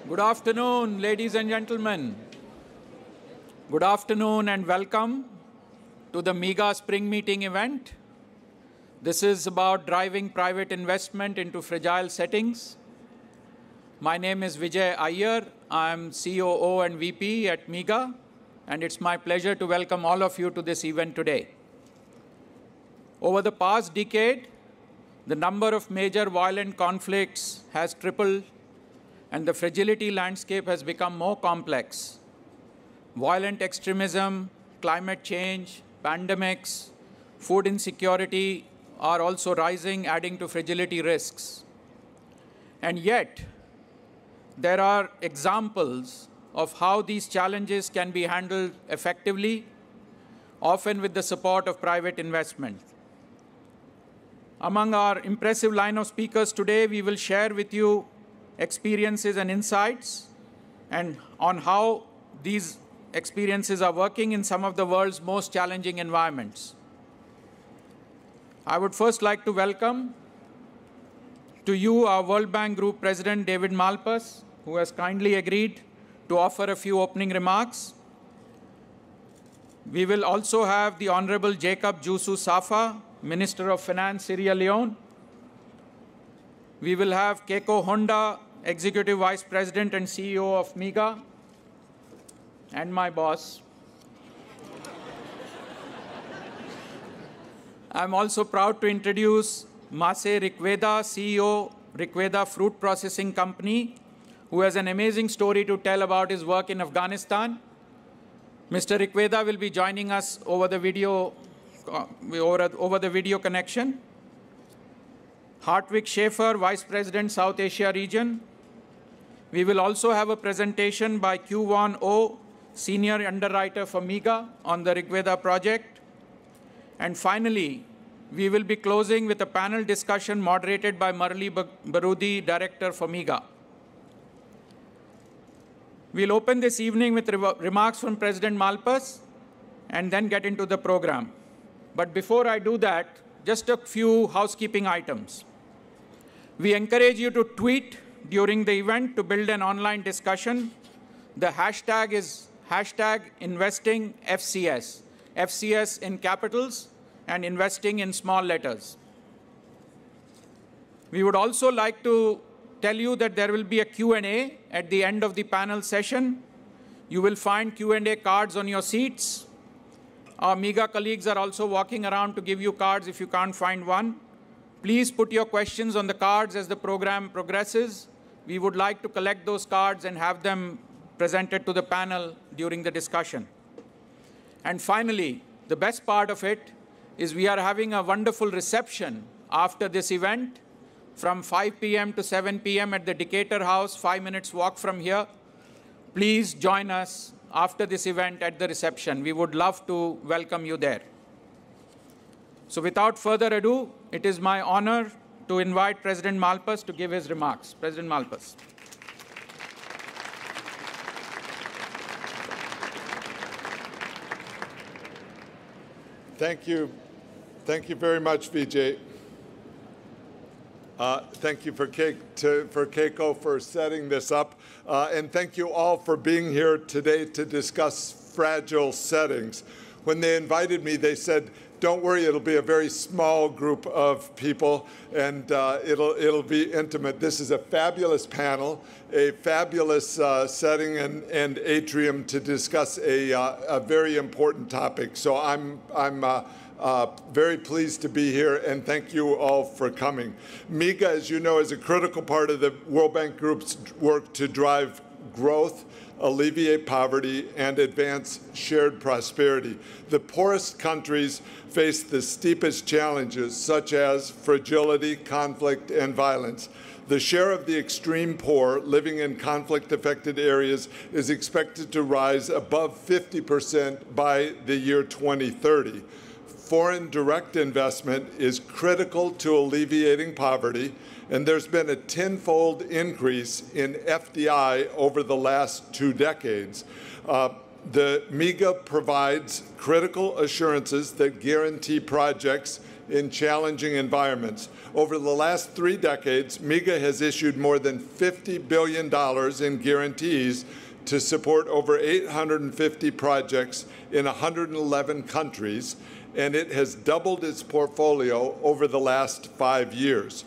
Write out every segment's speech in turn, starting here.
Good afternoon, ladies and gentlemen. Good afternoon and welcome to the MIGA Spring Meeting event. This is about driving private investment into fragile settings. My name is Vijay Iyer. I'm COO and VP at MIGA, and it's my pleasure to welcome all of you to this event today. Over the past decade, the number of major violent conflicts has tripled, and the fragility landscape has become more complex. Violent extremism, climate change, pandemics, food insecurity are also rising, adding to fragility risks. And yet, there are examples of how these challenges can be handled effectively, often with the support of private investment. Among our impressive line of speakers today, we will share with you experiences and insights and on how these experiences are working in some of the world's most challenging environments. I would first like to welcome to you our World Bank Group President, David Malpass, who has kindly agreed to offer a few opening remarks. We will also have the Honorable Jacob Jusu Safa, Minister of Finance, Sierra Leone. We will have Keiko Honda, Executive Vice President and CEO of MIGA, and my boss. I'm also proud to introduce MIGA Rikweda, CEO, Rikweda Fruit Processing Company, who has an amazing story to tell about his work in Afghanistan. Mr. Rikweda will be joining us over the video connection. Hartwig Schaefer, Vice President, South Asia region. We will also have a presentation by Q1 O, Senior Underwriter for MIGA on the Rikweda project. And finally, we will be closing with a panel discussion moderated by Murali Barudi, Director for MIGA. We'll open this evening with remarks from President Malpass and then get into the program. But before I do that, just a few housekeeping items. We encourage you to tweet during the event to build an online discussion. The hashtag is #InvestingFCS. FCS in capitals and investing in small letters. We would also like to tell you that there will be a Q&A at the end of the panel session. You will find Q&A cards on your seats. Our MIGA colleagues are also walking around to give you cards if you can't find one. Please put your questions on the cards as the program progresses. We would like to collect those cards and have them presented to the panel during the discussion. And finally, the best part of it is we are having a wonderful reception after this event from 5 p.m. to 7 p.m. at the Decatur House, 5 minutes walk from here. Please join us after this event at the reception. We would love to welcome you there. So without further ado, it is my honor to invite President Malpass to give his remarks. President Malpass. Thank you. Thank you very much, Vijay. Thank you for Keiko for setting this up. And thank you all for being here today to discuss fragile settings. When they invited me, they said, don't worry, it'll be a very small group of people, and it'll be intimate. This is a fabulous panel, a fabulous setting and atrium to discuss a very important topic. So I'm very pleased to be here, and thank you all for coming. MIGA, as you know, is a critical part of the World Bank Group's work to drive growth, alleviate poverty, and advance shared prosperity. The poorest countries face the steepest challenges, such as fragility, conflict, and violence. The share of the extreme poor living in conflict-affected areas is expected to rise above 50% by the year 2030. Foreign direct investment is critical to alleviating poverty, and there's been a tenfold increase in FDI over the last 2 decades. The MIGA provides critical assurances that guarantee projects in challenging environments. Over the last 3 decades, MIGA has issued more than $50 billion in guarantees to support over 850 projects in 111 countries, and it has doubled its portfolio over the last 5 years.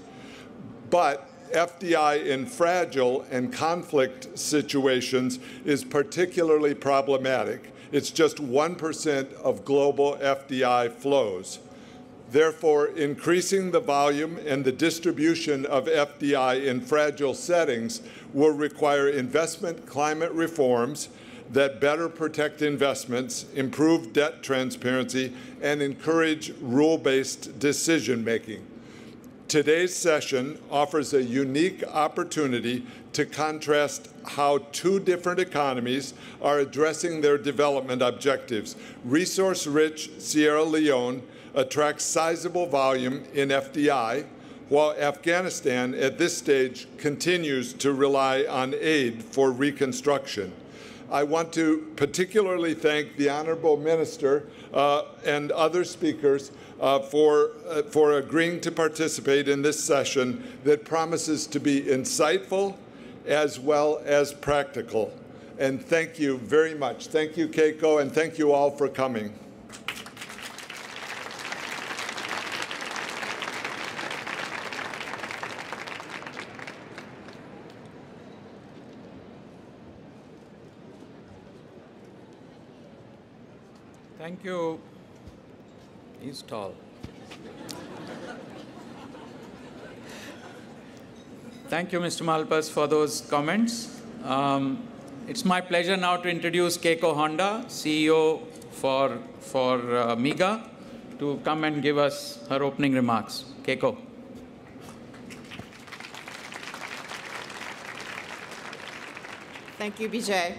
But FDI in fragile and conflict situations is particularly problematic. It's just 1% of global FDI flows. Therefore, increasing the volume and the distribution of FDI in fragile settings will require investment climate reforms that better protect investments, improve debt transparency, and encourage rule-based decision-making. Today's session offers a unique opportunity to contrast how 2 different economies are addressing their development objectives. Resource-rich Sierra Leone attracts sizable volume in FDI, while Afghanistan at this stage continues to rely on aid for reconstruction. I want to particularly thank the Honorable Minister and other speakers for agreeing to participate in this session that promises to be insightful as well as practical. And thank you very much. Thank you, Keiko, and thank you all for coming. Thank you. He's tall. Thank you, Mr. Malpass, for those comments. It's my pleasure now to introduce Keiko Honda, CEO for MIGA, to come and give us her opening remarks. Keiko. Thank you, Vijay.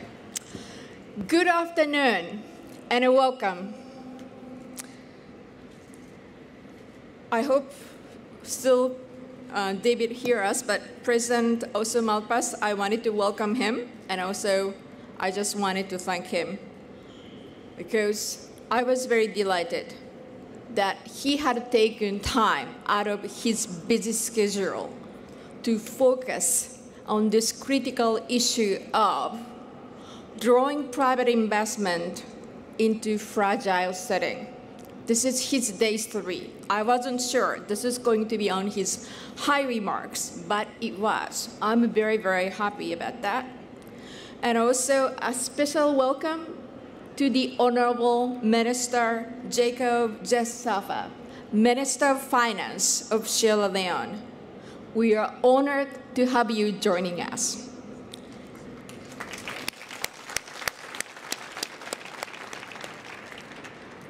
Good afternoon and welcome. I hope still David hear us, but President also Malpass, I wanted to welcome him, and also I just wanted to thank him because I was very delighted that he had taken time out of his busy schedule to focus on this critical issue of drawing private investment into fragile setting. This is his day 3. I wasn't sure this is going to be on his high remarks, but it was. I'm very, very happy about that. And also a special welcome to the Honorable Minister Jacob Jessafa, Minister of Finance of Sierra Leone. We are honored to have you joining us.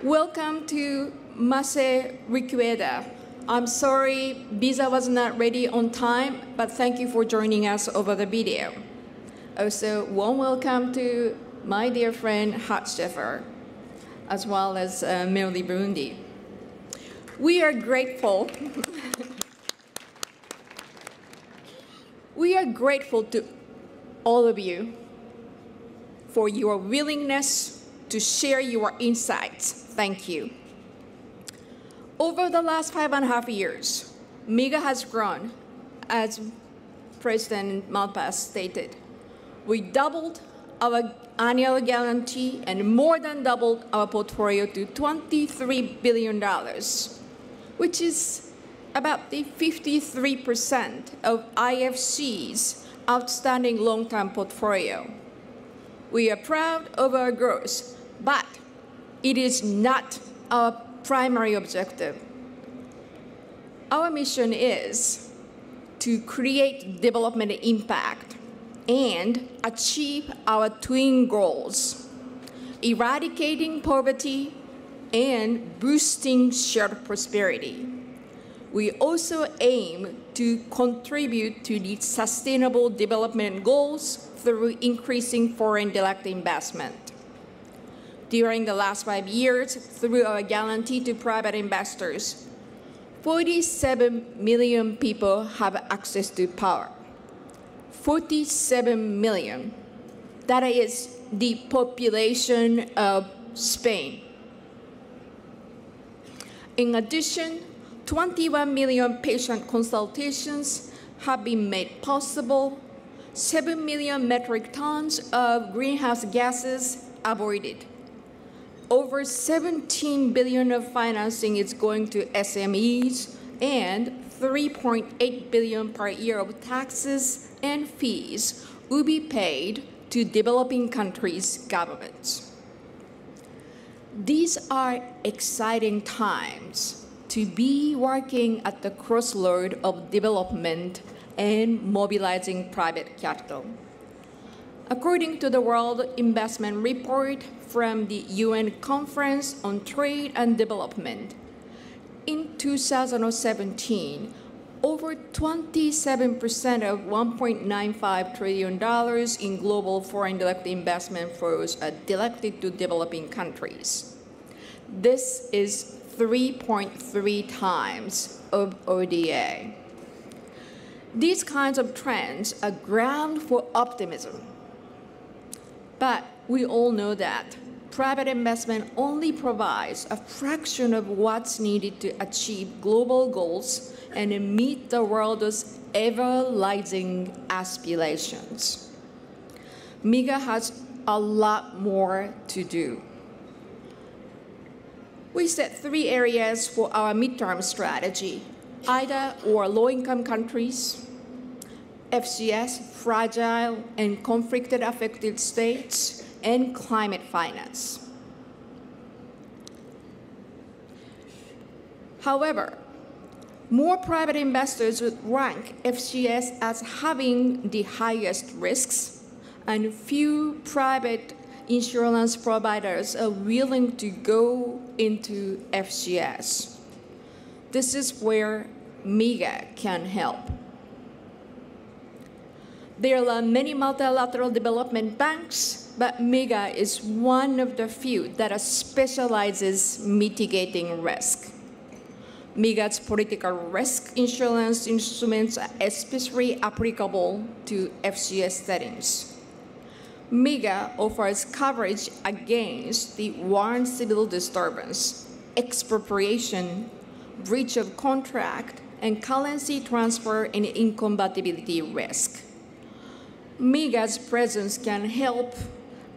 Welcome to MIGA Rikweda. I'm sorry visa was not ready on time, but thank you for joining us over the video. Also, warm welcome to my dear friend Hat Sheffer, as well as Melody Burundi. We are grateful. We are grateful to all of you for your willingness to share your insights. Thank you. Over the last 5.5 years, MIGA has grown, as President Malpass stated. We doubled our annual guarantee and more than doubled our portfolio to $23 billion, which is about the 53% of IFC's outstanding long-term portfolio. We are proud of our growth, but it is not our primary objective. Our mission is to create development impact and achieve our twin goals, eradicating poverty and boosting shared prosperity. We also aim to contribute to the sustainable development goals through increasing foreign direct investment. During the last 5 years, through our guarantee to private investors, 47 million people have access to power. 47 million. That is the population of Spain. In addition, 21 million patient consultations have been made possible, 7 million metric tons of greenhouse gases avoided. Over 17 billion of financing is going to SMEs, and 3.8 billion per year of taxes and fees will be paid to developing countries' governments. These are exciting times to be working at the crossroad of development and mobilizing private capital. According to the World Investment Report from the UN Conference on Trade and Development, in 2017, over 27% of $1.95 trillion in global foreign direct investment flows are directed to developing countries. This is 3.3 times of ODA. These kinds of trends are ground for optimism. But we all know that private investment only provides a fraction of what's needed to achieve global goals and meet the world's ever-rising aspirations. MIGA has a lot more to do. We set 3 areas for our midterm strategy: either or low-income countries, FCS, fragile and conflicted affected states, and climate finance. However, more private investors would rank FCS as having the highest risks, and few private insurance providers are willing to go into FCS. This is where MIGA can help. There are many multilateral development banks, but MIGA is one of the few that specializes mitigating risk. MIGA's political risk insurance instruments are especially applicable to FCS settings. MIGA offers coverage against the warrant civil disturbance, expropriation, breach of contract, and currency transfer and incompatibility risk. MIGA's presence can help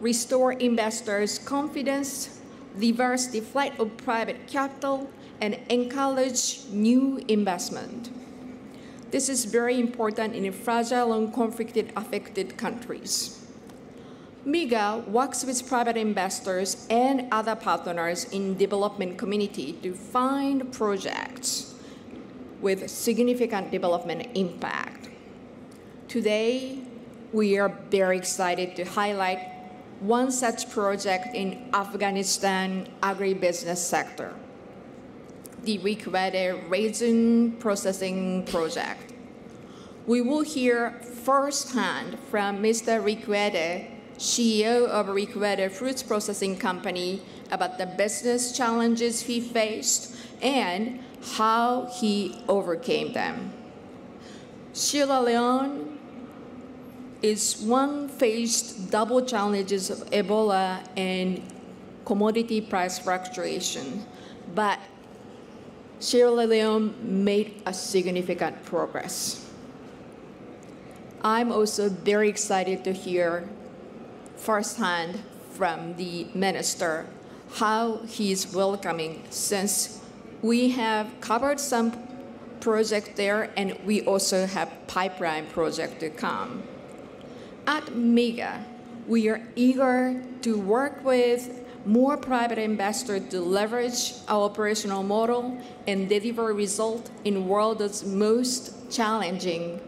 restore investors' confidence, reverse the flight of private capital, and encourage new investment. This is very important in fragile and conflicted affected countries. MIGA works with private investors and other partners in development community to find projects with significant development impact. Today, we are very excited to highlight one such project in Afghanistan agribusiness sector, the Rikweda raisin processing project. We will hear firsthand from Mr. Rikweda, CEO of Rikweda Fruits Processing Company, about the business challenges he faced and how he overcame them. Sierra Leone faced double challenges of Ebola and commodity price fluctuation, but Sierra Leone made a significant progress. I'm also very excited to hear firsthand from the minister how he's welcoming, since we have covered some projects there and we also have pipeline project to come. At MIGA, we are eager to work with more private investors to leverage our operational model and deliver results in world's most challenging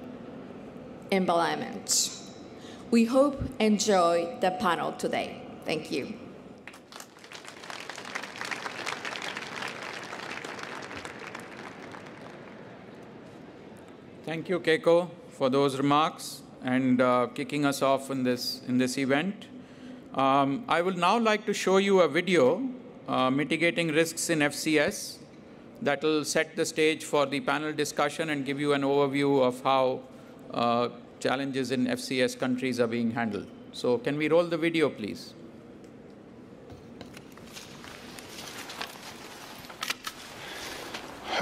environments. We hope you enjoy the panel today. Thank you. Thank you, Keiko, for those remarks and kicking us off in this event. I would now like to show you a video, Mitigating Risks in FCS, that will set the stage for the panel discussion and give you an overview of how challenges in FCS countries are being handled. So can we roll the video, please?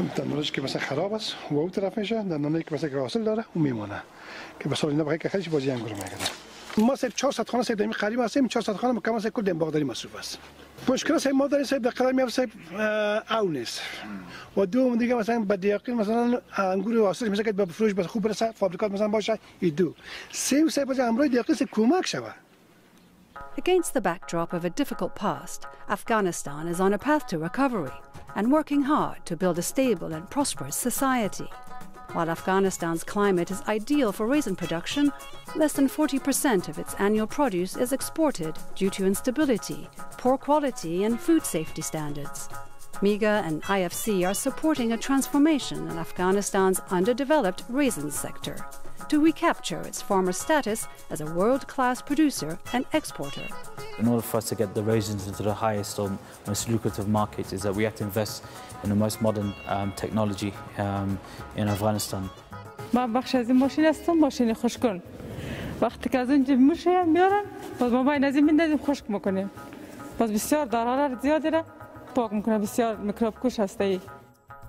دانش که مثلا خراب است و اون طرف میشه دانش که مثلا حاصل داره و میمونه که بسال اینا بخیر که خیلی بازی انگور میکنه ما سه 400 خانه سه دمی قریب هستیم 400 خانه مکمل سه کل دم باغداری مصروف است مشکل سه ما داریم سه دقیقه میافت سه اونس و دوم دیگه مثلا بدیقین مثلا انگور حاصل مثلا که به فروش بس خوب برسه فابریکات مثلا باشه ایدو سه باشه امروز دقیقه سه کمک شود. Against the backdrop of a difficult past, Afghanistan is on a path to recovery and working hard to build a stable and prosperous society. While Afghanistan's climate is ideal for raisin production, less than 40% of its annual produce is exported due to instability, poor quality and food safety standards. MIGA and IFC are supporting a transformation in Afghanistan's underdeveloped raisins sector to recapture its former status as a world-class producer and exporter. In order for us to get the raisins into the highest or most lucrative market is that we have to invest in the most modern technology in Afghanistan. ما بخش از این ماشین هستم ماشین خشککن وقتی که از اونجا میشیم میارن باز ما باید از این میندازیم خشک میکنیم باز بسیار در حرارت زیادی را پاک میکنه بسیار میکروب کش هسته.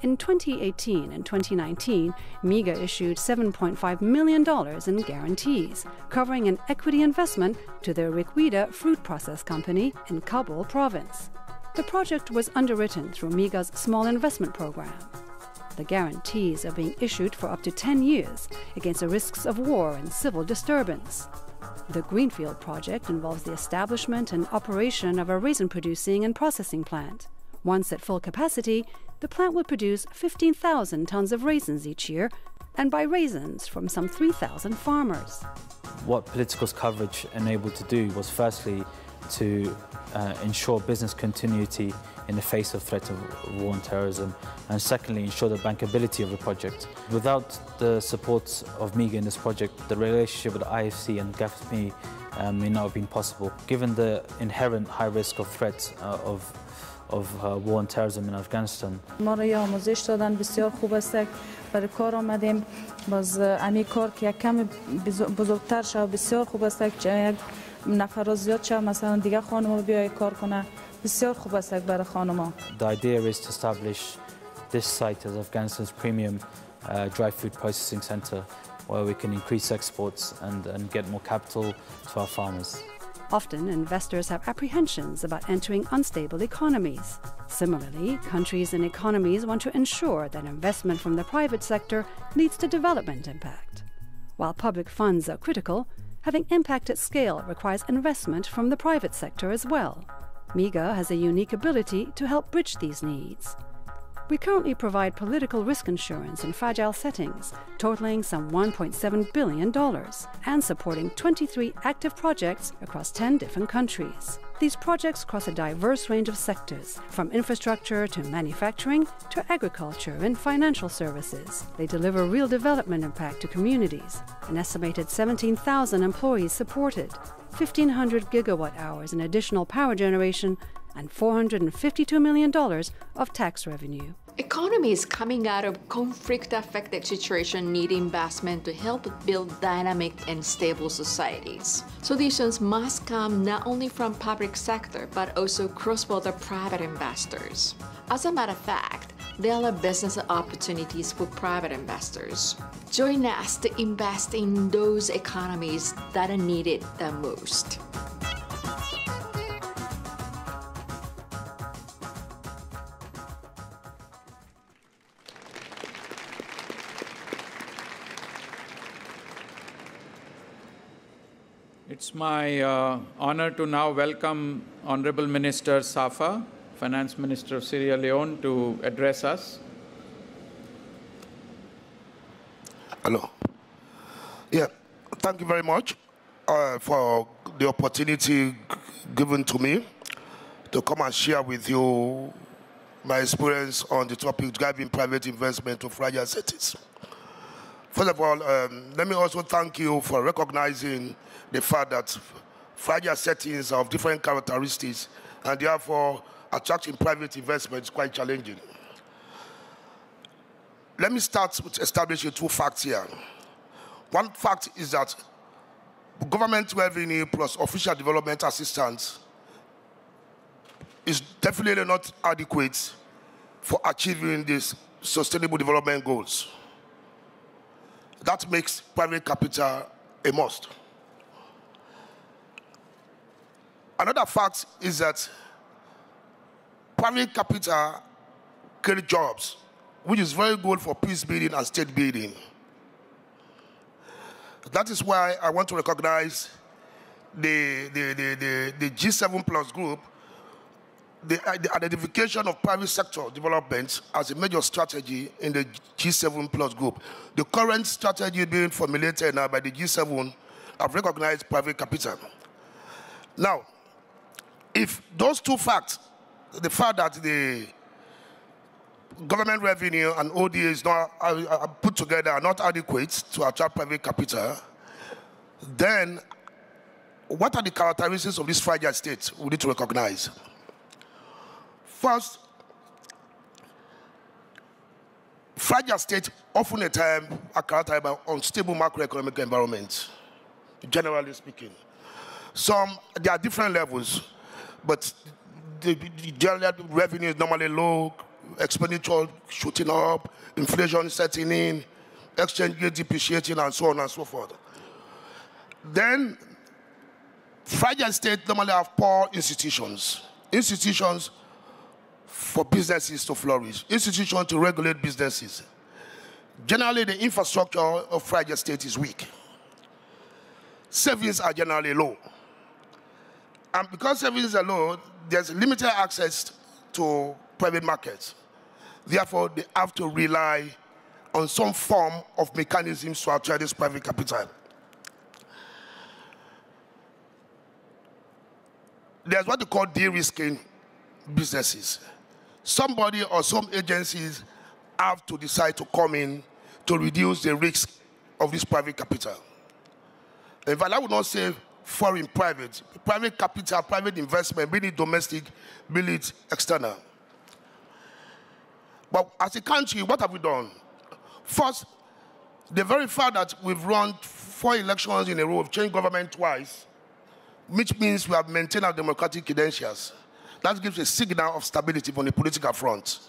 In 2018 and 2019, MIGA issued $7.5 million in guarantees, covering an equity investment to their Rikweda fruit process company in Kabul province. The project was underwritten through MIGA's small investment program. The guarantees are being issued for up to 10 years against the risks of war and civil disturbance. The Greenfield project involves the establishment and operation of a raisin producing and processing plant. Once at full capacity, the plant will produce 15,000 tons of raisins each year and buy raisins from some 3,000 farmers. What political coverage enabled to do was firstly to ensure business continuity in the face of threat of war and terrorism, and secondly ensure the bankability of the project. Without the support of MIGA in this project, the relationship with the IFC and GAFMI may not have been possible. Given the inherent high risk of threat of war and terrorism in Afghanistan. ما را آموزش دادن بسیار خوب است برای کار آمدیم باز امی کار که یک کم بزرگتر شد بسیار خوب است که یک نفر زیاد شد مثلا دیگه خانم بیای کار کنه بسیار خوب است برای خانم. The idea is to establish this site as Afghanistan's premium dry food processing center where we can increase exports and get more capital to our farmers. Often, investors have apprehensions about entering unstable economies. Similarly, countries and economies want to ensure that investment from the private sector leads to development impact. While public funds are critical, having impact at scale requires investment from the private sector as well. MIGA has a unique ability to help bridge these needs. We currently provide political risk insurance in fragile settings, totaling some $1.7 billion, and supporting 23 active projects across 10 different countries. These projects cross a diverse range of sectors, from infrastructure to manufacturing to agriculture and financial services. They deliver real development impact to communities. An estimated 17,000 employees supported, 1,500 gigawatt hours in additional power generation, and $452 million of tax revenue. Economies coming out of conflict-affected situation need investment to help build dynamic and stable societies. Solutions must come not only from public sector, but also cross-border private investors. As a matter of fact, there are business opportunities for private investors. Join us to invest in those economies that are needed the most. It's my honor to now welcome Honorable Minister Safa, Finance Minister of Sierra Leone, to address us. Hello. Yeah, thank you very much for the opportunity given to me to come and share with you my experience on the topic driving private investment to fragile cities. First of all, let me also thank you for recognizing the fact that fragile settings are of different characteristics and therefore attracting private investment is quite challenging. Let me start with establishing two facts here. One fact is that government revenue plus official development assistance is definitely not adequate for achieving this Sustainable Development Goals. That makes private capital a must. Another fact is that private capital creates jobs, which is very good for peace building and state building. That is why I want to recognize the G7 Plus group, the identification of private sector development as a major strategy in the G7 Plus group. The current strategy being formulated now by the G7 have recognized private capital. Now, if those two facts, the fact that the government revenue and ODA is not put together are not adequate to attract private capital, then what are the characteristics of this fragile state we need to recognize? First, fragile states often at times are characterized by unstable macroeconomic environments, generally speaking. There are different levels, but the general revenue is normally low, expenditure shooting up, inflation setting in, exchange rate depreciating, and so on and so forth. Then, fragile states normally have poor institutions. Institutions for businesses to flourish, institutions to regulate businesses. Generally, the infrastructure of fragile states is weak. Savings are generally low. And because savings are low, there's limited access to private markets. Therefore, they have to rely on some form of mechanisms to attract this private capital. There's what they call de-risking businesses. Somebody or some agencies have to decide to come in to reduce the risk of this private capital. In fact, I would not say foreign private. Private capital, private investment, be it domestic, be it external. But as a country, what have we done? First, the very fact that we've run 4 elections in a row, we've changed government twice, which means we have maintained our democratic credentials. That gives a signal of stability on the political front.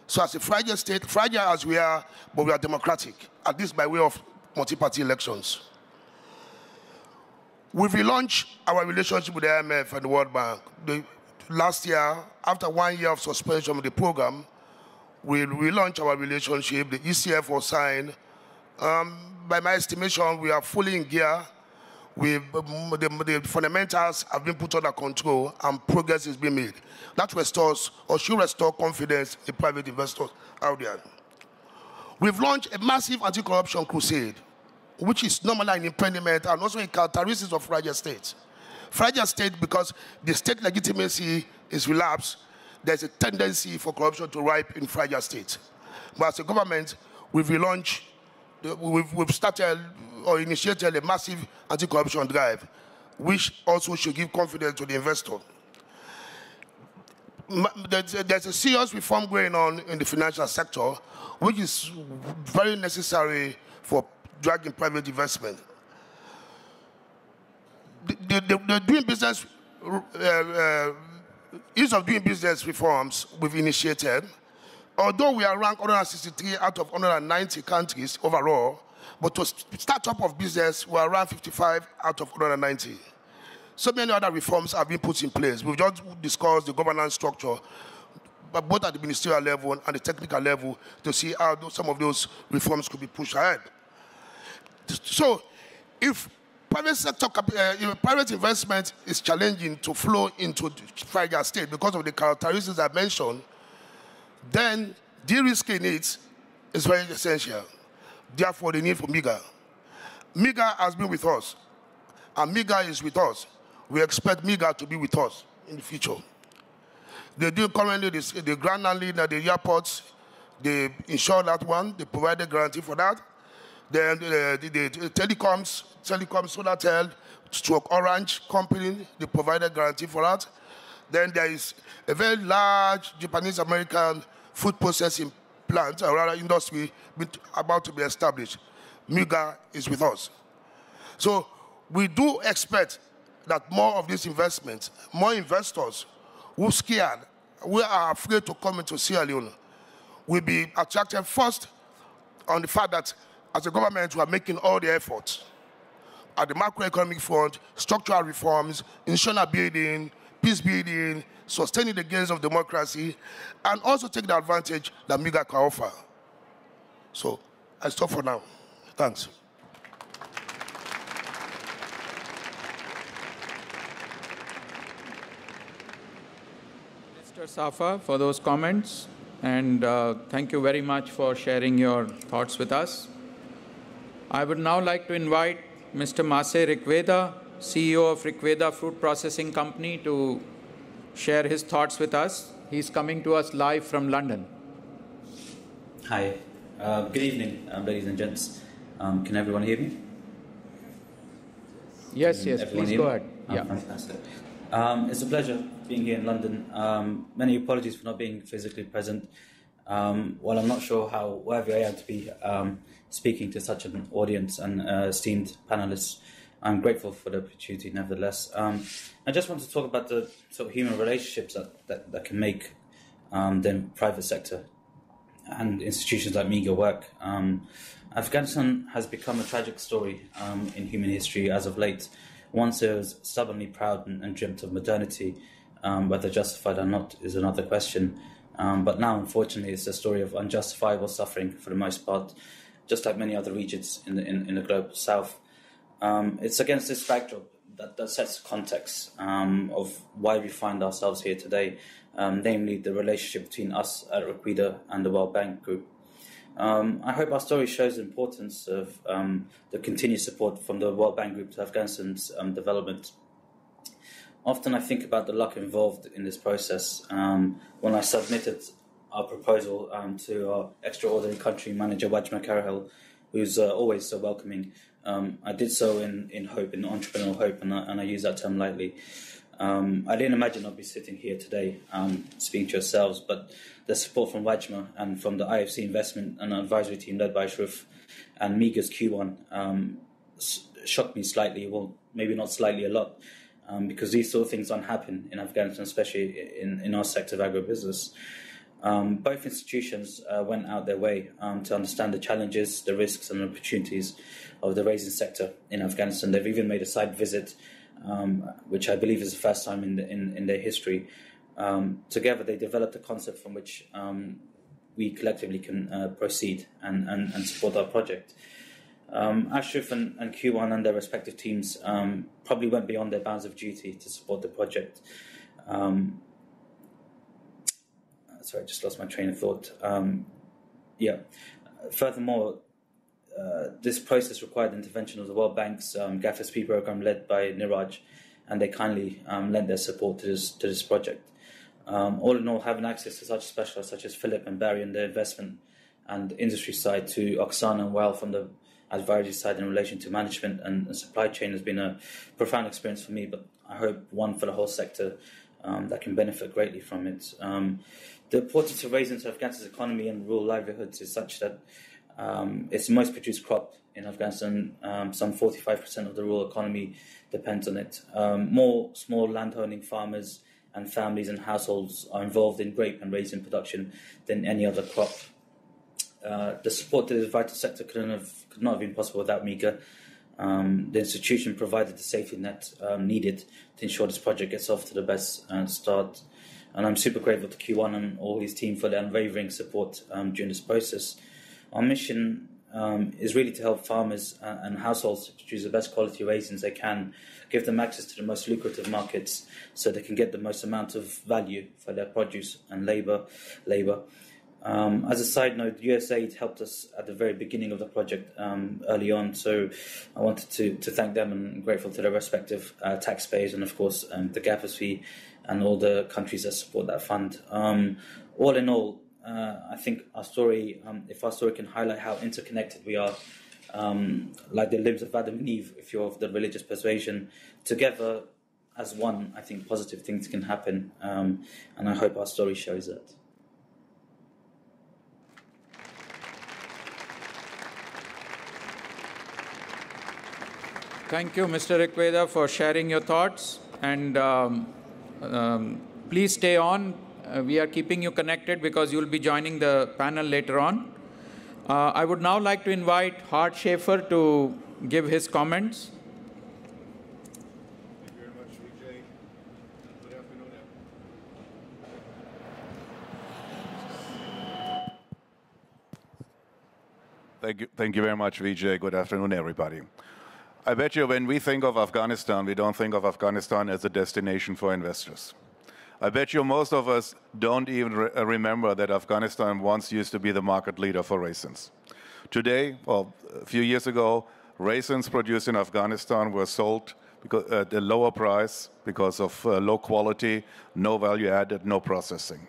So as a fragile state, fragile as we are, but we are democratic, at least by way of multi-party elections. We've relaunched our relationship with the IMF and the World Bank. Last year, after 1 year of suspension of the program, we relaunched our relationship. The ECF was signed. By my estimation, we are fully in gear. The fundamentals have been put under control and progress is being made. That restores or should restore confidence in private investors out there. We've launched a massive anti-corruption crusade, which is normally an impediment and also a characteristic of fragile states. Fragile state because the state legitimacy is relapsed, there's a tendency for corruption to ripe in fragile states. But as a government, we've relaunched, we've started or initiated a massive anti-corruption drive, which also should give confidence to the investor. There's a serious reform going on in the financial sector, which is very necessary for dragging private investment. The doing business, ease of doing business reforms we've initiated, although we are ranked 163 out of 190 countries overall, but to start up of business, we are around 55 out of 190. So many other reforms have been put in place. We've just discussed the governance structure, but both at the ministerial level and the technical level to see how some of those reforms could be pushed ahead. So if private sector, private investment is challenging to flow into the fragile state because of the characteristics I mentioned, then de-risking it is very essential. Therefore, the need for MIGA. MIGA has been with us, and MIGA is with us. We expect MIGA to be with us in the future. They do currently the ground handling at the airports. They insure that one. They provide a guarantee for that. Then the telecoms, Sonatel, stroke Orange company, they provide a guarantee for that. Then there is a very large Japanese-American food processing plant, or rather industry, about to be established. MIGA is with us. So we do expect that more of this investment, more investors who are scared, who are afraid to come into Sierra Leone, will be attracted first on the fact that as a government we are making all the efforts at the macroeconomic front, structural reforms, institutional building, peace building, sustaining the gains of democracy, and also take the advantage that MIGA can offer. So I stop for now. Thanks. Mr. Safa, for those comments, and thank you very much for sharing your thoughts with us. I would now like to invite Mr. MIGA Rikweda, CEO of Rikweda Fruit Processing Company, to share his thoughts with us. He's coming to us live from London. Hi. Good evening, ladies and gents. Can everyone hear me? Yes, please go ahead. Yeah. Fantastic. It's a pleasure being here in London. Many apologies for not being physically present. While I'm not sure how worthy I am to be speaking to such an audience and esteemed panelists, I'm grateful for the opportunity nevertheless. I just want to talk about the sort of human relationships that can make the private sector and institutions like MIGA work. Afghanistan has become a tragic story in human history as of late. Once it was stubbornly proud and dreamt of modernity, whether justified or not is another question. But now, unfortunately, it's a story of unjustifiable suffering for the most part, just like many other regions in the global south. It's against this backdrop that sets the context of why we find ourselves here today, namely the relationship between us at Rikweda and the World Bank Group. I hope our story shows the importance of the continued support from the World Bank Group to Afghanistan's development. Often I think about the luck involved in this process. When I submitted our proposal to our extraordinary country manager, Wajma Karahel, who's always so welcoming, I did so in hope, in entrepreneurial hope, and I use that term lightly. I didn't imagine I'd be sitting here today speaking to yourselves, but the support from Wajma and from the IFC investment and advisory team led by Shruf and MIGA's Q1 shocked me slightly, well, maybe not slightly, a lot, because these sort of things don't happen in Afghanistan, especially in our sector of agribusiness. Both institutions went out their way to understand the challenges, the risks and opportunities of the raisin sector in Afghanistan. They've even made a site visit, which I believe is the first time in their history. Together they developed a concept from which we collectively can proceed and support our project. Ashraf and Q1 and their respective teams probably went beyond their bounds of duty to support the project. Sorry, I just lost my train of thought. Furthermore, this process required the intervention of the World Bank's GAFSP program led by Niraj, and they kindly lent their support to this project. All in all, having access to such specialists such as Philip and Barry on the investment and industry side, to Oksana and Well from the advisory side in relation to management and supply chain has been a profound experience for me, but I hope one for the whole sector that can benefit greatly from it. The importance of raisins to Afghanistan's economy and rural livelihoods is such that it's the most produced crop in Afghanistan. Some 45% of the rural economy depends on it. More small landowning farmers and families and households are involved in grape and raisin production than any other crop. The support to this vital sector could not have been possible without MIGA. The institution provided the safety net needed to ensure this project gets off to the best start. And I'm super grateful to Q1 and all his team for their unwavering support during this process. Our mission is really to help farmers and households choose the best quality raisins they can, give them access to the most lucrative markets so they can get the most amount of value for their produce and labor. As a side note, USAID helped us at the very beginning of the project early on, so I wanted to thank them and I'm grateful to their respective taxpayers and of course the GAFSP and all the countries that support that fund. All in all, I think our story, if our story can highlight how interconnected we are, like the limbs of Adam and Eve, if you're of the religious persuasion, together as one, I think positive things can happen, and I hope our story shows that. Thank you, Mr. Rikweda, for sharing your thoughts. And please stay on. we are keeping you connected because you'll be joining the panel later on. I would now like to invite Hart Schaefer to give his comments. Thank you very much, Vijay. Good afternoon. Thank you very much, Vijay. Good afternoon, everybody. I bet you when we think of Afghanistan, we don't think of Afghanistan as a destination for investors. I bet you most of us don't even remember that Afghanistan once used to be the market leader for raisins. Today, well, a few years ago, raisins produced in Afghanistan were sold at a lower price because of low quality, no value added, no processing.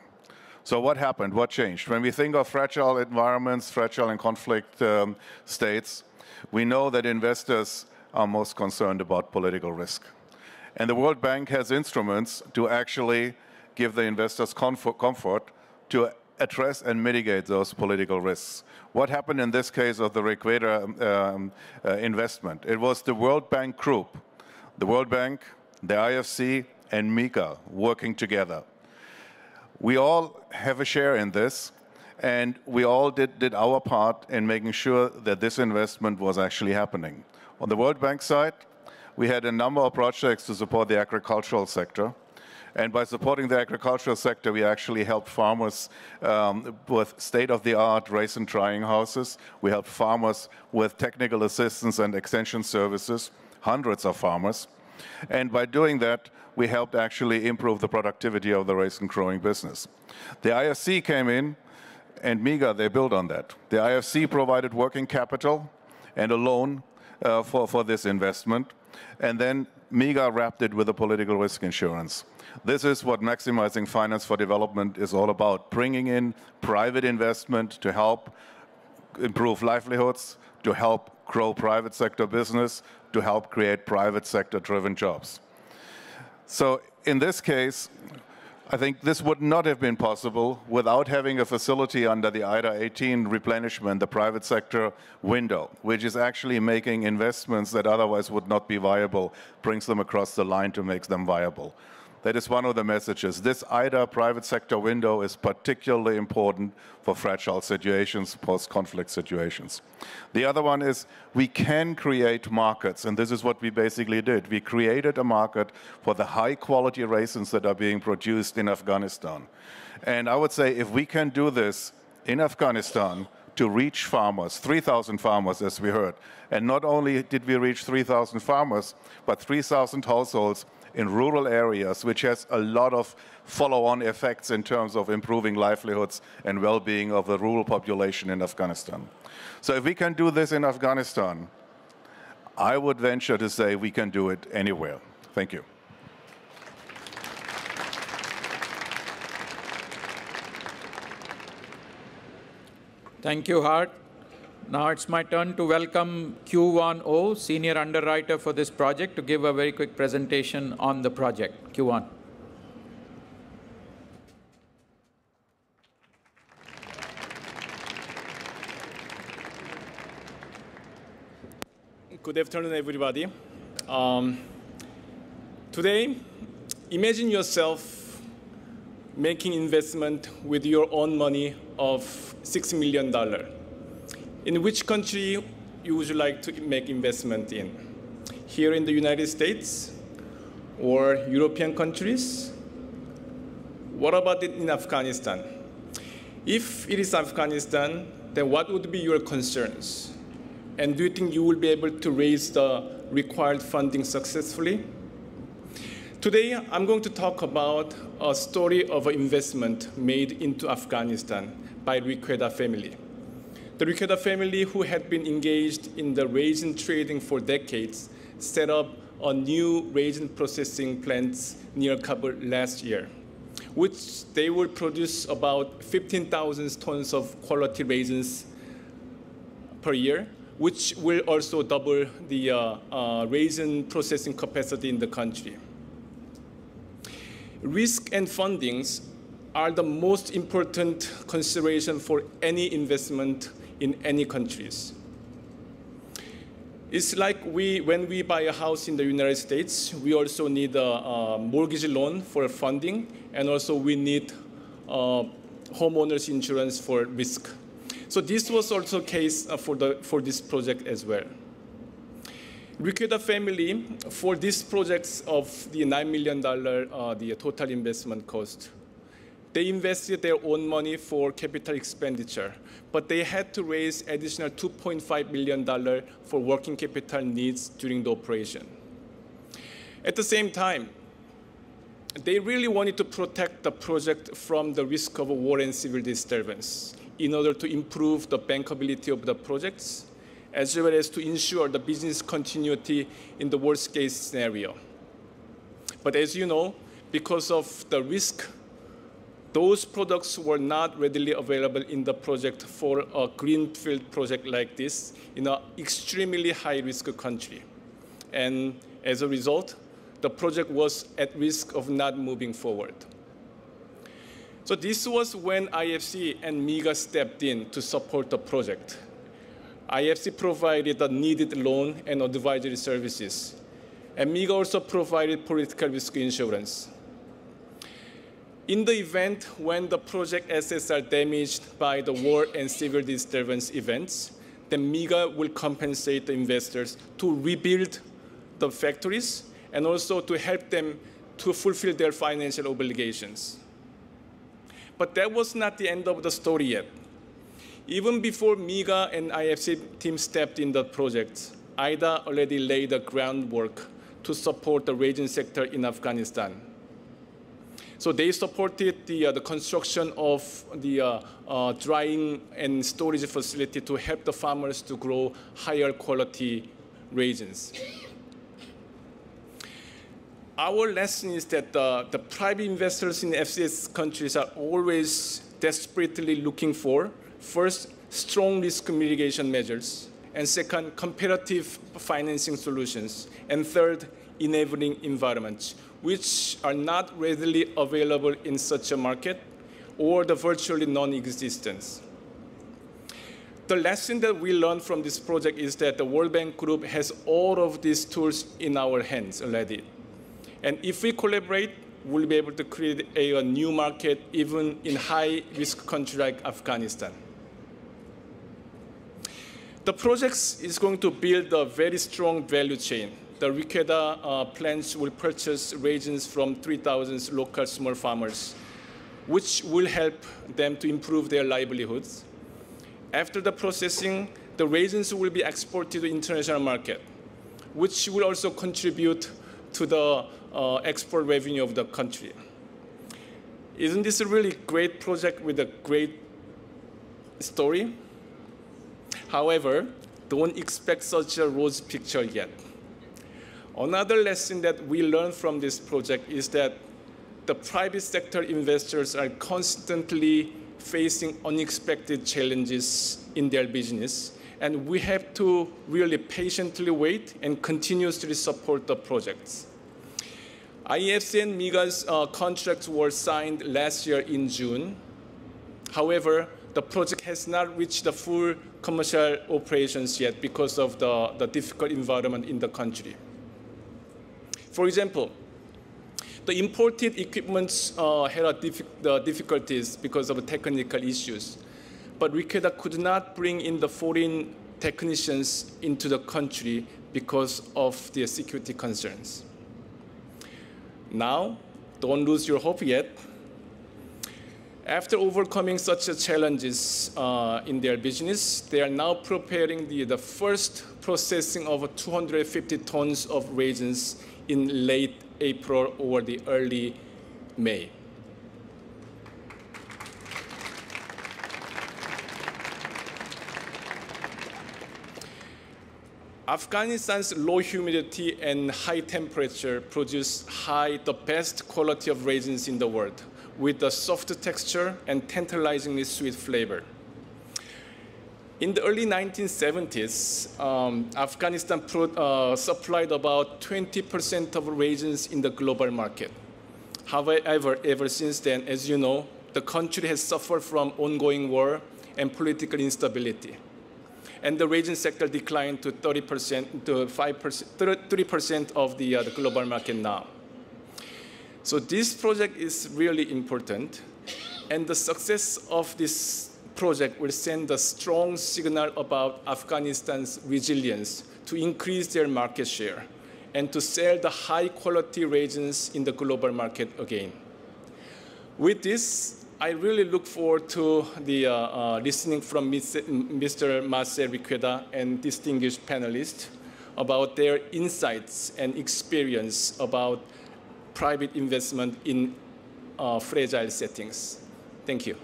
So what happened? What changed? When we think of fragile environments, fragile and conflict states, we know that investors are most concerned about political risk. And the World Bank has instruments to actually give the investors comfort to address and mitigate those political risks. What happened in this case of the Rikweda investment? It was the World Bank group, the World Bank, the IFC, and MIGA working together. We all have a share in this, and we all did our part in making sure that this investment was actually happening. On the World Bank side, we had a number of projects to support the agricultural sector. And by supporting the agricultural sector, we actually helped farmers with state-of-the-art raisin drying houses. We helped farmers with technical assistance and extension services, hundreds of farmers. And by doing that, we helped actually improve the productivity of the raisin growing business. The IFC came in, and MIGA, they built on that. The IFC provided working capital and a loan for this investment. And then MIGA wrapped it with a political risk insurance. This is what maximizing finance for development is all about, bringing in private investment to help improve livelihoods, to help grow private sector business, to help create private sector-driven jobs. So in this case, I think this would not have been possible without having a facility under the IDA 18 replenishment, the private sector window, which is actually making investments that otherwise would not be viable, brings them across the line to make them viable. That is one of the messages. This IDA private sector window is particularly important for fragile situations, post-conflict situations. The other one is we can create markets, and this is what we basically did. We created a market for the high-quality raisins that are being produced in Afghanistan. And I would say if we can do this in Afghanistan to reach farmers, 3,000 farmers, as we heard, and not only did we reach 3,000 farmers, but 3,000 households in rural areas, which has a lot of follow-on effects in terms of improving livelihoods and well-being of the rural population in Afghanistan. So if we can do this in Afghanistan, I would venture to say we can do it anywhere. Thank you. Thank you, Hart. Now it's my turn to welcome Q1O, Senior Underwriter for this project, to give a very quick presentation on the project. Q1. Good afternoon, everybody. Today, imagine yourself making investment with your own money of $6 million. In which country you would like to make investment in? Here in the United States or European countries? What about it in Afghanistan? If it is Afghanistan, then what would be your concerns? And do you think you will be able to raise the required funding successfully? Today, I'm going to talk about a story of an investment made into Afghanistan by Rikweda family. The Rikweda family, who had been engaged in the raisin trading for decades, set up a new raisin processing plant near Kabul last year, which they will produce about 15,000 tons of quality raisins per year, which will also double the raisin processing capacity in the country. Risk and fundings are the most important consideration for any investment in any countries. It's like when we buy a house in the United States, we also need a mortgage loan for funding, and also we need homeowners insurance for risk. So this was also the case for this project as well. Rikweda family, for these projects of the $9 million, the total investment cost, they invested their own money for capital expenditure, but they had to raise additional $2.5 million for working capital needs during the operation. At the same time, they really wanted to protect the project from the risk of a war and civil disturbance in order to improve the bankability of the projects, as well as to ensure the business continuity in the worst case scenario. But as you know, because of the risk, those products were not readily available in the project for a greenfield project like this in an extremely high-risk country. And as a result, the project was at risk of not moving forward. So this was when IFC and MIGA stepped in to support the project. IFC provided the needed loan and advisory services, and MIGA also provided political risk insurance. In the event when the project assets are damaged by the war and civil disturbance events, then MIGA will compensate the investors to rebuild the factories and also to help them to fulfill their financial obligations. But that was not the end of the story yet. Even before MIGA and IFC team stepped in the project, IDA already laid the groundwork to support the raisin sector in Afghanistan. So they supported the construction of the drying and storage facility to help the farmers to grow higher quality raisins. Our lesson is that the private investors in FCS countries are always desperately looking for, first, strong risk mitigation measures, and second, competitive financing solutions, and third, enabling environments, which are not readily available in such a market or the virtually non-existent. The lesson that we learned from this project is that the World Bank Group has all of these tools in our hands already. And if we collaborate, we'll be able to create a new market even in high-risk country like Afghanistan. The project is going to build a very strong value chain. The Rikweda plants will purchase raisins from 3,000 local small farmers, which will help them to improve their livelihoods. After the processing, the raisins will be exported to the international market, which will also contribute to the export revenue of the country. Isn't this a really great project with a great story? However, don't expect such a rosy picture yet. Another lesson that we learned from this project is that the private sector investors are constantly facing unexpected challenges in their business, and we have to really patiently wait and continuously support the projects. IFC and MIGA's contracts were signed last year in June. However, the project has not reached the full commercial operations yet because of the difficult environment in the country. For example, the imported equipment had difficulties because of technical issues, but Rikweda could not bring in the foreign technicians into the country because of their security concerns. Now, don't lose your hope yet. After overcoming such challenges in their business, they are now preparing the first processing of 250 tons of raisins in late April or the early May. Afghanistan's low humidity and high temperature produce the best quality of raisins in the world, with a soft texture and tantalizingly sweet flavor. In the early 1970s, Afghanistan supplied about 20% of raisins in the global market. However, ever since then, as you know, the country has suffered from ongoing war and political instability. And the raisin sector declined to 30% to 3% of the global market now. So this project is really important. And the success of this project will send a strong signal about Afghanistan's resilience to increase their market share and to sell the high-quality raisins in the global market again. With this, I really look forward to the listening from Mr. MIGA Rikweda and distinguished panelists about their insights and experience about private investment in fragile settings. Thank you.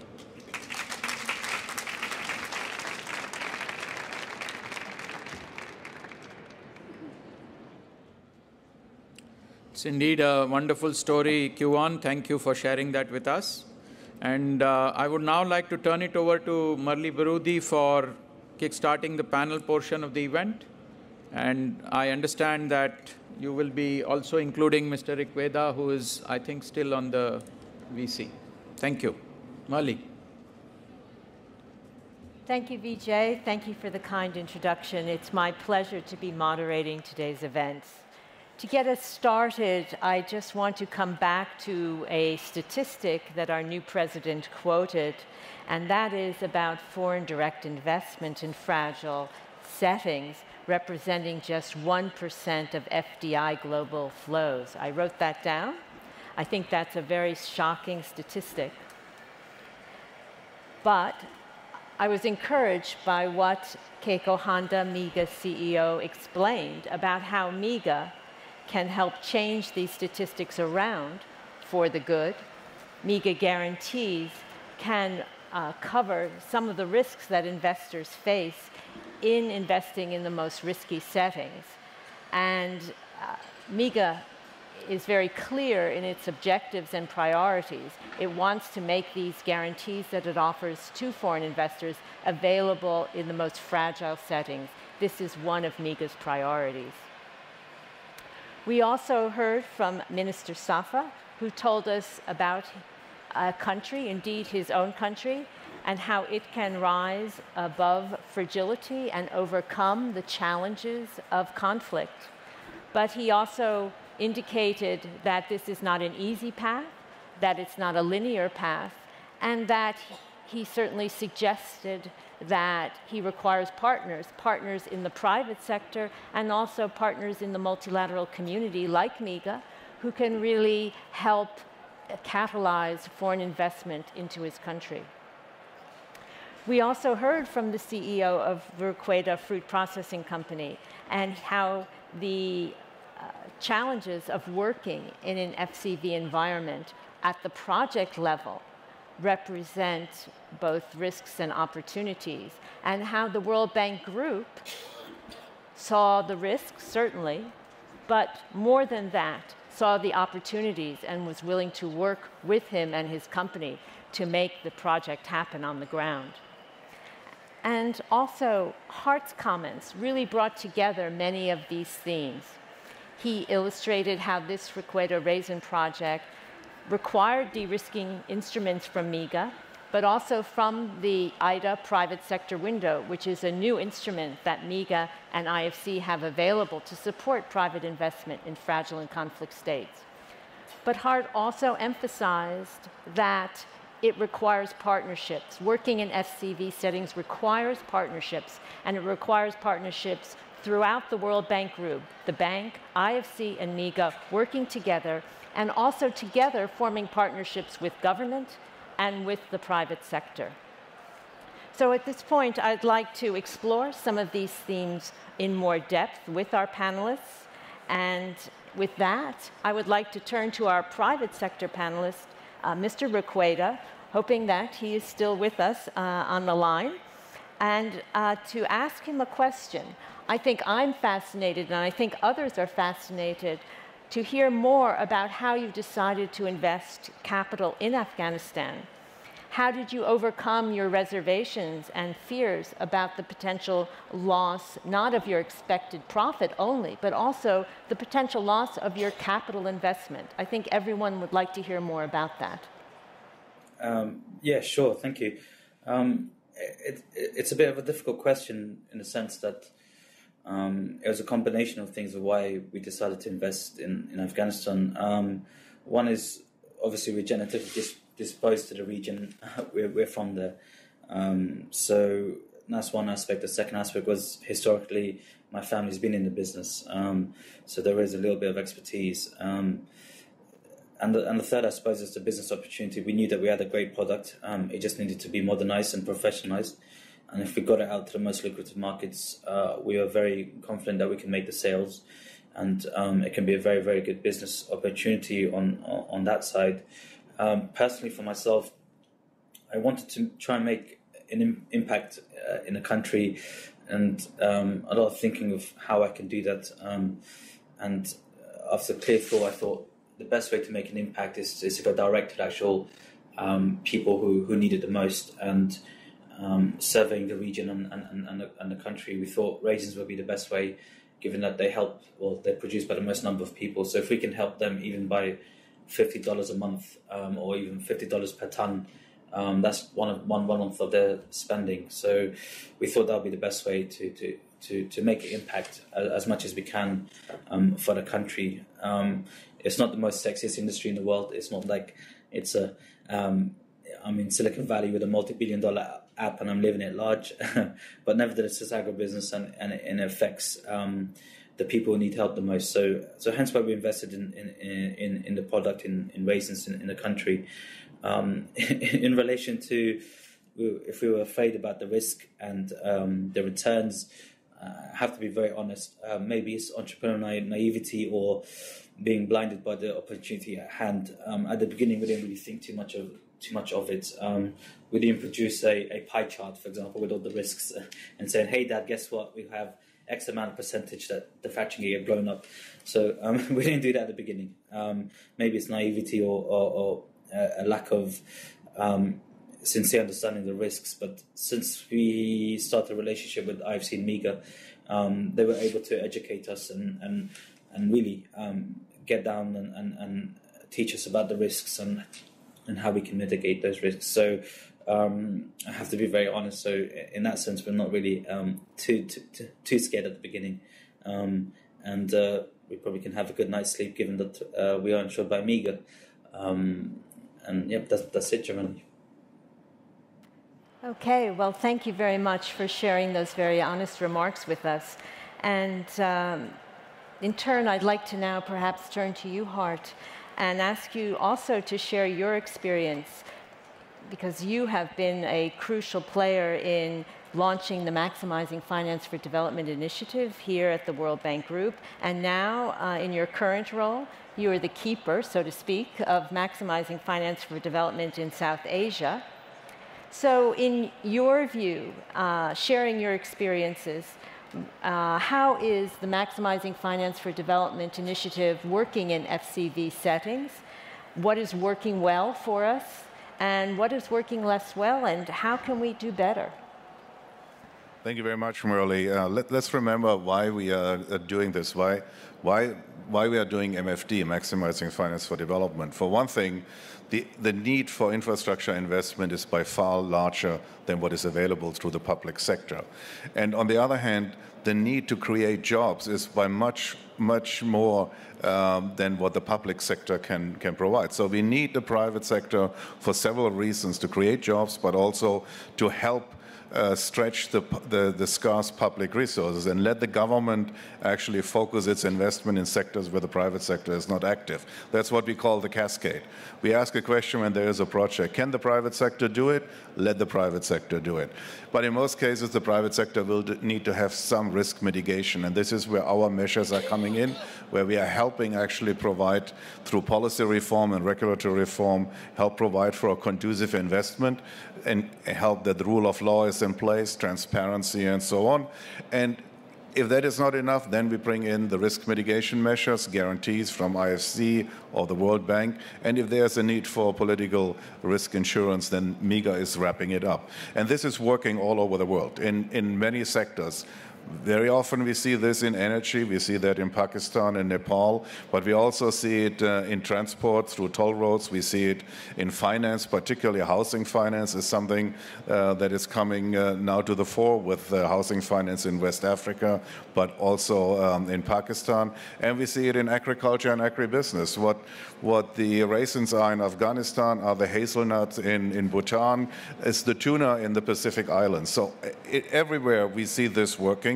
It's indeed a wonderful story, Kyuan. Thank you for sharing that with us. And I would now like to turn it over to Marli Barudi for kickstarting the panel portion of the event. And I understand that you will be also including Mr. Rikweda, who is, I think, still on the VC. Thank you. Marli. Thank you, Vijay. Thank you for the kind introduction. It's my pleasure to be moderating today's event. To get us started, I just want to come back to a statistic that our new president quoted, and that is about foreign direct investment in fragile settings, representing just 1% of FDI global flows. I wrote that down. I think that's a very shocking statistic. But I was encouraged by what Keiko Handa, MIGA CEO, explained about how MIGA can help change these statistics around for the good. MIGA guarantees can cover some of the risks that investors face in investing in the most risky settings. And MIGA is very clear in its objectives and priorities. It wants to make these guarantees that it offers to foreign investors available in the most fragile settings. This is one of MIGA's priorities. We also heard from Minister Safa, who told us about a country, indeed his own country, and how it can rise above fragility and overcome the challenges of conflict. But he also indicated that this is not an easy path, that it's not a linear path, and that he certainly suggested that he requires partners in the private sector and also partners in the multilateral community like MIGA, who can really help catalyze foreign investment into his country. We also heard from the CEO of Rikweda Fruit Processing Company and how the challenges of working in an FCV environment at the project level represent both risks and opportunities, and how the World Bank Group saw the risks, certainly, but more than that, saw the opportunities and was willing to work with him and his company to make the project happen on the ground. And also, Hart's comments really brought together many of these themes. He illustrated how this Rikweda Raisin project required de-risking instruments from MIGA, but also from the IDA private sector window, which is a new instrument that MIGA and IFC have available to support private investment in fragile and conflict states. But Hart also emphasized that it requires partnerships. Working in FCV settings requires partnerships, and it requires partnerships throughout the World Bank Group, the bank, IFC, and MIGA working together, and also together forming partnerships with government and with the private sector. So at this point, I'd like to explore some of these themes in more depth with our panelists. And with that, I would like to turn to our private sector panelist, Mr. Rikweda, hoping that he is still with us on the line, and to ask him a question. I think I'm fascinated, and I think others are fascinated, to hear more about how you decided to invest capital in Afghanistan. How did you overcome your reservations and fears about the potential loss, not of your expected profit only, but also the potential loss of your capital investment? I think everyone would like to hear more about that. Yeah, sure, thank you. It's a bit of a difficult question in the sense that it was a combination of things of why we decided to invest in Afghanistan. One is obviously regenerative disposed to the region. We're from there. So that's one aspect. The second aspect was historically my family's been in the business, so there is a little bit of expertise. And the third, I suppose, is the business opportunity. We knew that we had a great product. It just needed to be modernized and professionalized. And if we got it out to the most lucrative markets, we are very confident that we can make the sales. And it can be a very, very good business opportunity on that side. Personally, for myself, I wanted to try and make an impact in the country, and a lot of thinking of how I can do that. And after clear thought, I thought the best way to make an impact is to go direct to the actual people who need it the most, and surveying the region and the country. We thought raisins would be the best way, given that they help, well, they're produced by the most number of people. So if we can help them even by $50 a month, or even $50 per ton, that's one month of their spending. So we thought that would be the best way to make an impact as much as we can for the country. It's not the most sexiest industry in the world. It's not like it's I'm in Silicon Valley with a multi-billion-dollar app and I'm living it large, but nevertheless it's agribusiness, and it affects the people who need help the most. So hence why we invested in the product, in raisins in the country. In relation to if we were afraid about the risk and the returns, I have to be very honest. Maybe it's entrepreneurial naivety or being blinded by the opportunity at hand. At the beginning, we didn't really think too much of it. We didn't produce a pie chart, for example, with all the risks and saying, "Hey, Dad, guess what? We have X amount of percentage that the factory can get blown up." So we didn't do that at the beginning. Maybe it's naivety or a lack of sincere understanding of the risks. But since we started a relationship with IFC and MIGA, they were able to educate us and really get down and teach us about the risks and how we can mitigate those risks. So I have to be very honest. So in that sense, we're not really too scared at the beginning. And we probably can have a good night's sleep, given that we are insured by MIGA. And yep, that's it, generally. Okay, well, thank you very much for sharing those very honest remarks with us. And in turn, I'd like to now perhaps turn to you, Hart, and ask you also to share your experience, because you have been a crucial player in launching the Maximizing Finance for Development initiative here at the World Bank Group. And now, in your current role, you are the keeper, so to speak, of Maximizing Finance for Development in South Asia. So in your view, sharing your experiences, how is the Maximizing Finance for Development initiative working in FCV settings? What is working well for us? And what is working less well? And how can we do better? Thank you very much, Murali. Let's remember why we are doing this, why we are doing MFD, Maximizing Finance for Development. For one thing, the need for infrastructure investment is by far larger than what is available through the public sector. And on the other hand, the need to create jobs is by much more than what the public sector can provide. So we need the private sector for several reasons: to create jobs, but also to help stretch the scarce public resources and let the government actually focus its investment in sectors where the private sector is not active. That's what we call the cascade. We ask a question when there is a project: can the private sector do it? Let the private sector do it. But in most cases, the private sector will need to have some risk mitigation, and this is where our measures are coming in, where we are helping actually provide, through policy reform and regulatory reform, help provide for a conducive investment and help that the rule of law is in place, transparency and so on. And if that is not enough, then we bring in the risk mitigation measures, guarantees from IFC or the World Bank. And if there's a need for political risk insurance, then MIGA is wrapping it up. And this is working all over the world in many sectors. Very often we see this in energy, we see that in Pakistan and Nepal, but we also see it in transport through toll roads, we see it in finance, particularly housing finance is something that is coming now to the fore with housing finance in West Africa, but also in Pakistan. And we see it in agriculture and agribusiness. What the raisins are in Afghanistan are the hazelnuts in Bhutan, is the tuna in the Pacific Islands. So everywhere we see this working.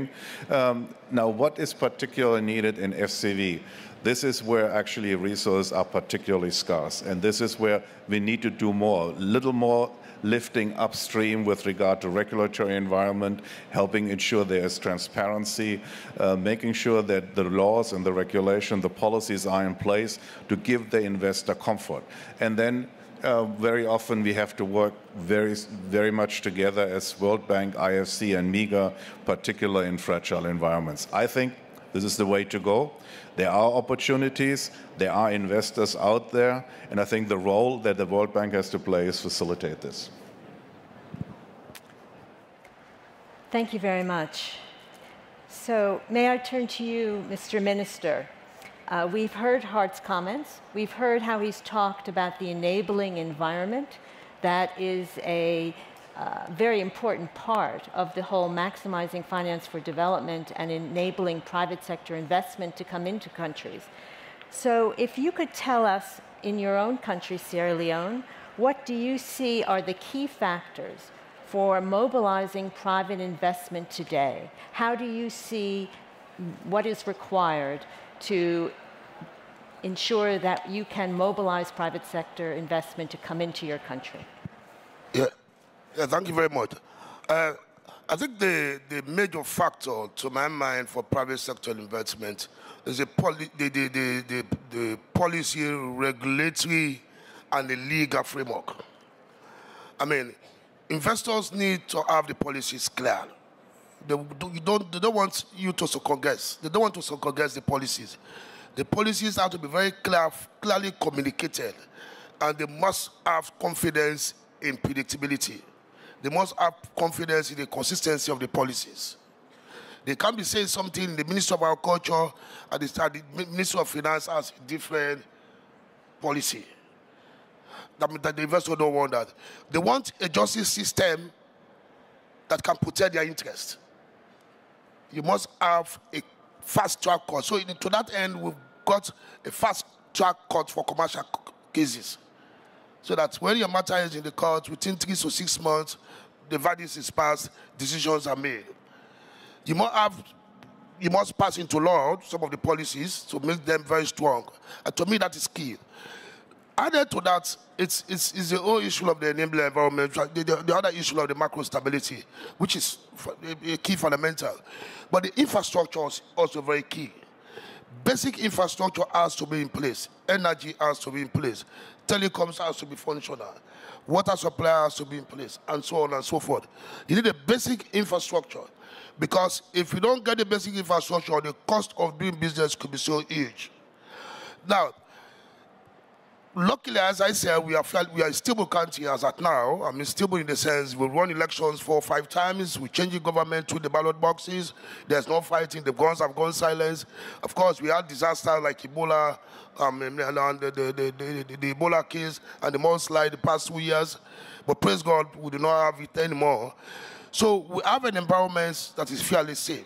Now, what is particularly needed in FCV? This is where actually resources are particularly scarce, and this is where we need to do more, little more lifting upstream with regard to regulatory environment, helping ensure there is transparency, making sure that the laws and the regulation, the policies are in place to give the investor comfort. And then very often we have to work very much together as World Bank, IFC, and MIGA, particularly in fragile environments. I think this is the way to go. There are opportunities, there are investors out there, and I think the role that the World Bank has to play is facilitate this. Thank you very much. So may I turn to you, Mr. Minister? We've heard Hart's comments. We've heard how he's talked about the enabling environment. That is a very important part of the whole maximizing finance for development and enabling private sector investment to come into countries. So if you could tell us, in your own country, Sierra Leone, what do you see are the key factors for mobilizing private investment today? How do you see what is required to ensure that you can mobilize private sector investment to come into your country? Yeah, thank you very much. I think the major factor, to my mind, for private sector investment is the policy, regulatory, and the legal framework. I mean, investors need to have the policies clear. They don't want you to second-guess. They don't want to second-guess the policies. The policies have to be very clearly communicated, and they must have confidence in predictability. They must have confidence in the consistency of the policies. They can't be saying something, the Minister of Agriculture and the Minister of Finance has a different policy. That the investors don't want that. They want a justice system that can protect their interests. You must have a fast-track court. So to that end, we've got a fast-track court for commercial cases. So that when your matter is in the court, within 3 to 6 months, the verdict is passed, decisions are made. You must pass into law some of the policies to make them very strong. And to me, that is key. Added to that, it's the whole issue of the enabling environment, the other issue of the macro stability, which is a key fundamental. But the infrastructure is also very key. Basic infrastructure has to be in place. Energy has to be in place. Telecoms has to be functional. Water supply has to be in place, and so on and so forth. You need a basic infrastructure, because if you don't get the basic infrastructure, the cost of doing business could be so huge. Now, luckily, as I said, we are a stable country as at now. I mean, stable in the sense we run elections 4 or 5 times. We change the government through the ballot boxes. There's no fighting. The guns have gone silent. Of course, we had disasters like Ebola, and the Ebola case and the mudslide the past 2 years. But praise God, we do not have it anymore. So we have an environment that is fairly safe.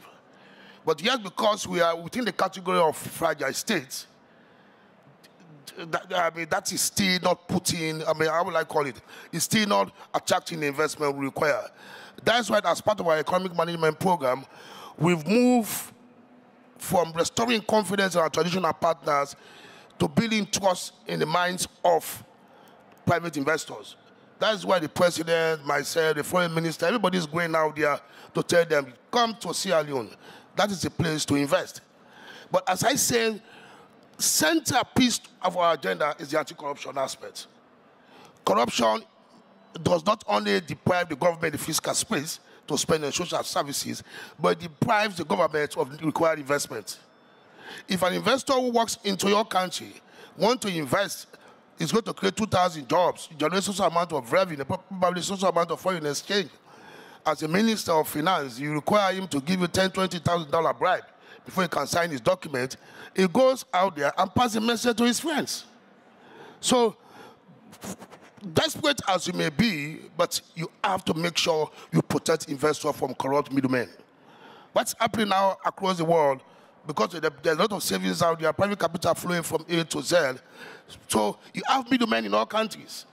But yet, because we are within the category of fragile states, that is still not putting, how would I call it? It's still not attracting the investment we require. That's why, as part of our economic management program, we've moved from restoring confidence in our traditional partners to building trust in the minds of private investors. That's why the president, myself, the foreign minister, everybody is going out there to tell them, come to Sierra Leone. That is the place to invest. But as I said, centerpiece of our agenda is the anti-corruption aspect. Corruption does not only deprive the government the fiscal space to spend on social services, but it deprives the government of required investment. If an investor who walks into your country wants to invest, is going to create 2,000 jobs, generate social amount of revenue, probably social amount of foreign exchange. as a minister of finance, you require him to give you $10,000, $20,000 bribe before he can sign his document. He goes out there and passes a message to his friends. So, desperate as you may be, but you have to make sure you protect investors from corrupt middlemen. What's happening now across the world, because there's a lot of savings out there, private capital flowing from A to Z, so you have middlemen in all countries.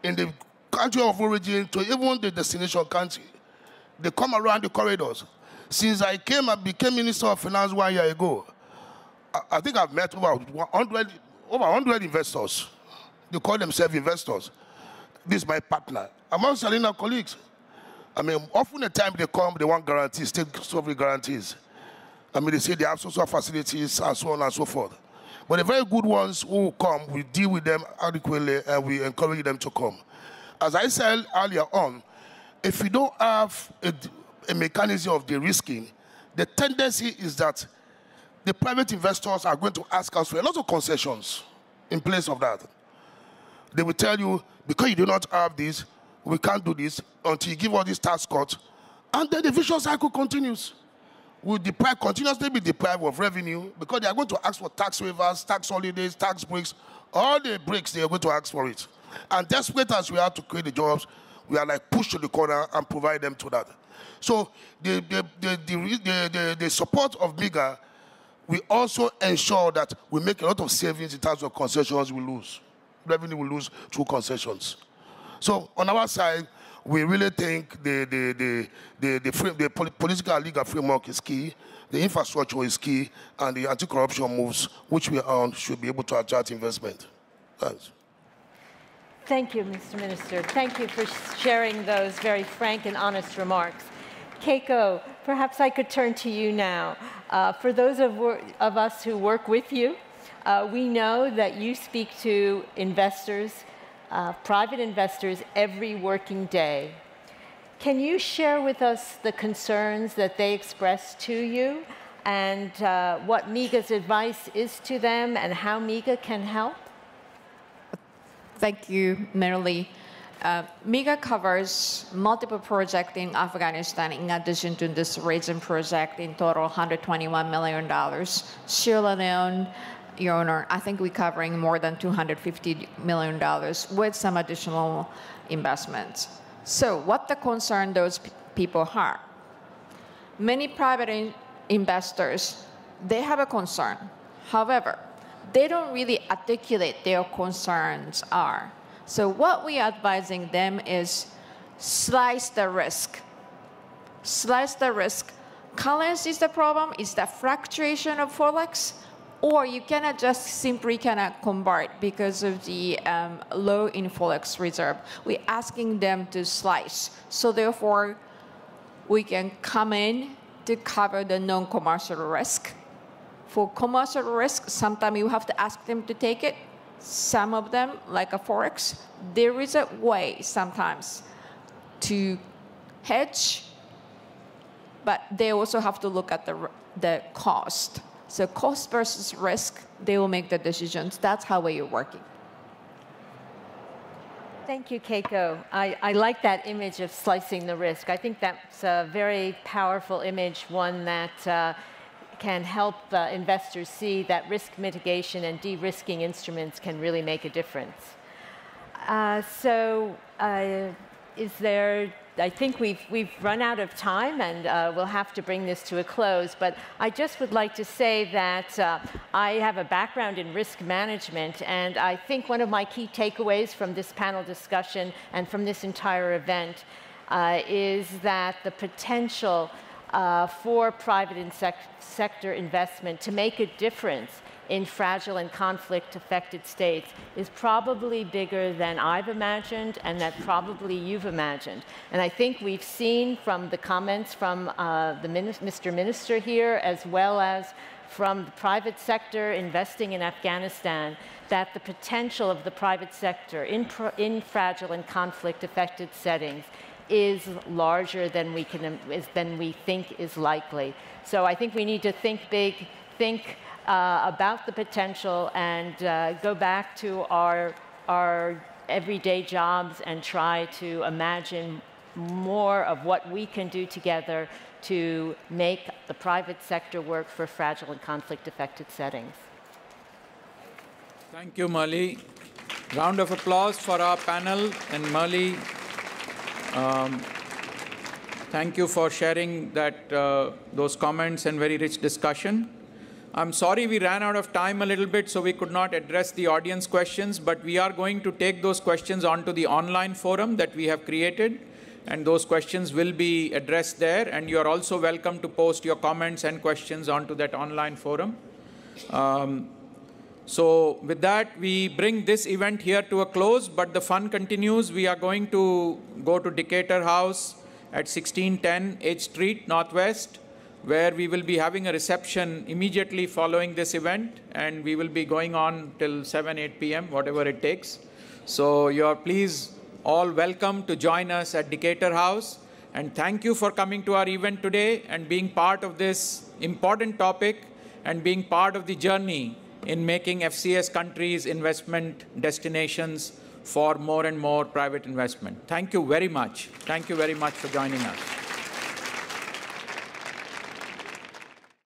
In the country of origin to even the destination country. They come around the corridors. Since I became Minister of Finance 1 year ago, I think I've met over 100 investors. They call themselves investors. This is my partner. Among Salina colleagues. I mean, often the time they come, they want guarantees, state sovereign guarantees. I mean, they say they have social facilities and so on and so forth. But the very good ones who come, we deal with them adequately and we encourage them to come. As I said earlier on, if we don't have a mechanism of de-risking, the tendency is that the private investors are going to ask us for a lot of concessions in place of that. They will tell you, because you do not have this, we can't do this until you give all these tax cuts, and then the vicious cycle continues. We'll continuously be deprived of revenue because they are going to ask for tax waivers, tax holidays, tax breaks, all the breaks, they are going to ask for it. And desperate as we are to create the jobs, we are like pushed to the corner and provide them to that. So the support of MIGA, we also ensure that we make a lot of savings in terms of concessions we lose. Revenue we lose through concessions. So on our side, we really think the political and legal framework is key, the infrastructure is key, and the anti-corruption moves, which we are on, should be able to attract investment. Thanks. Thank you, Mr. Minister. Thank you for sharing those very frank and honest remarks. Keiko, perhaps I could turn to you now. For those of us who work with you, we know that you speak to investors, private investors, every working day. Can you share with us the concerns that they express to you and what MIGA's advice is to them and how MIGA can help? Thank you, Merrily. MIGA covers multiple projects in Afghanistan in addition to this raisin project, in total $121 million. Sierra Leone, Your Honor, I think we're covering more than $250 million with some additional investments. So what the concern those people have? Many private investors, they have a concern. However, they don't really articulate their concerns are. So what we are advising them is slice the risk. Slice the risk. Currency is the problem, is the fluctuation of Forex, or you cannot just simply cannot convert because of the low in Forex reserve. We're asking them to slice. So therefore, we can come in to cover the non-commercial risk. For commercial risk, sometimes you have to ask them to take it. Some of them, like a Forex, there is a way sometimes to hedge, but they also have to look at the cost. So cost versus risk, they will make the decisions. That's how we are working. Thank you, Keiko. I like that image of slicing the risk. I think that's a very powerful image, one that can help investors see that risk mitigation and de-risking instruments can really make a difference. I think we've run out of time and we'll have to bring this to a close, but I just would like to say that I have a background in risk management, and I think one of my key takeaways from this panel discussion and from this entire event is that the potential for private sector investment to make a difference in fragile and conflict-affected states is probably bigger than I've imagined and that probably you've imagined. And I think we've seen from the comments from Mr. Minister here, as well as from the private sector investing in Afghanistan, that the potential of the private sector in fragile and conflict-affected settings is larger than we think is likely. So I think we need to think big, think about the potential, and go back to our everyday jobs and try to imagine more of what we can do together to make the private sector work for fragile and conflict-affected settings. Thank you, Marley. Round of applause for our panel. And Marley, thank you for sharing that, those comments and very rich discussion. I'm sorry we ran out of time a little bit, so we could not address the audience questions, but we are going to take those questions onto the online forum that we have created, and those questions will be addressed there, and you are also welcome to post your comments and questions onto that online forum. So with that, we bring this event here to a close, but the fun continues. We are going to go to Decatur House at 1610 H Street, Northwest, where we will be having a reception immediately following this event, and we will be going on till 7, 8 p.m., whatever it takes. So you're please all welcome to join us at Decatur House, and thank you for coming to our event today and being part of this important topic and being part of the journey in making FCS countries investment destinations for more and more private investment. Thank you very much. Thank you very much for joining us.